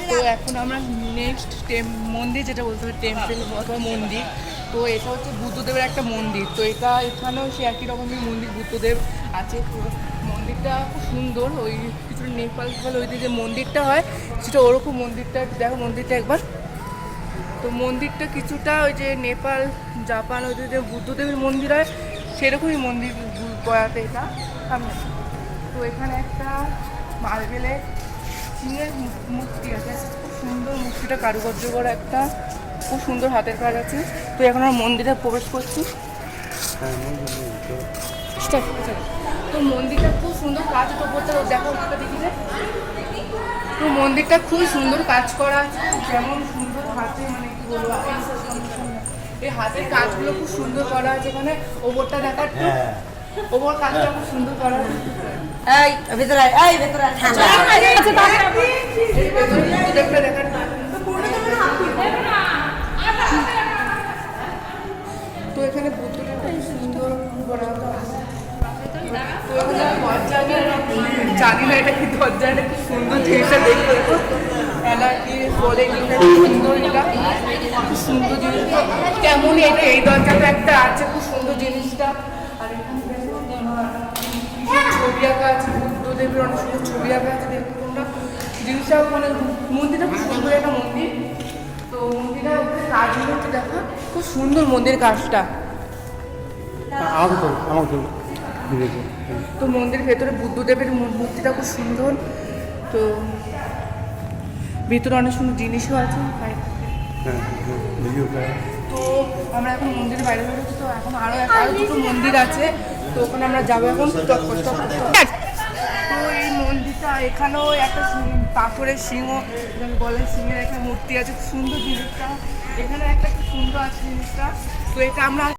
তো এখন আমরা নেক্সট মন্দির যেটা বলতে হবে টেম্পল অথবা মন্দির, তো এটা হচ্ছে বুদ্ধদেবের একটা মন্দির। তো এটা এখানেও সে একই রকমের মন্দির বুদ্ধদেব আছে। তো মন্দিরটা খুব সুন্দর, ওই কিছুটা নেপাল ওই যে মন্দিরটা হয় সেটা ওরকম মন্দিরটা দেখো মন্দিরটা একবার। তো মন্দিরটা কিছুটা ওই যে নেপাল জাপান ওই যে বুদ্ধদেবের মন্দির হয় সেরকমই মন্দির গয়াতে এটা সামনে। তো এখানে একটা মার্বেলে সিংহের মূর্তি আছে, খুব সুন্দর মূর্তিটা কারুকার্য করা একটা খুব সুন্দর হাতের কাজ আছে। তো এখন আমরা মন্দিরে প্রবেশ করছি। তো মন্দিরটা খুব সুন্দর কাজ করতে দেখো দেখি যে তো মন্দিরটা খুব সুন্দর কাজ করা আছে, যেমন সুন্দর হাতে মানে কি বলবো এই হাতের কাজগুলো খুব সুন্দর করা আছে। এখানে ওপরটা দেখার তো ওপর কাজটা খুব সুন্দর করা আছে। এই ভিতরে এই ভিতরে ঠান্ডা তো এখানে বুদ্ধটা খুব সুন্দর করা আছে। জানি না এটা কি দরজা, এটা কি সুন্দর জিনিসটা দেখতে এলা কি বলে সুন্দর, এটা খুব সুন্দর জিনিসটা কেমন এটা এই দরজাটা একটা আছে খুব সুন্দর জিনিসটা। আর এখানে ছবি আঁকা আছে, বুদ্ধদেবের অনেক সুন্দর ছবি আঁকা আছে। দেখতে তোমরা জিনিসটা মানে মন্দিরটা খুব সুন্দর একটা মন্দির। তো মন্দিরটা কাজ হচ্ছে দেখা খুব সুন্দর মন্দির কাজটা। তো মন্দিরের ভেতরে বুদ্ধদেবের মূর্তিটা খুব সুন্দর। তো ভিতরে অনেক সুন্দর জিনিসও আছে। তো আমরা এখন মন্দিরের বাইরে বেরোচ্ছি। তো এখন আরও দুটো মন্দির আছে, তো ওখানে আমরা যাবো এখন। তো এই মন্দিরটা এখানেও একটা পাথরের সিংহ বলে সিংহের একটা মূর্তি আছে, খুব সুন্দর জিনিসটা। এখানে একটা খুব সুন্দর আছে জিনিসটা। তো এটা আমরা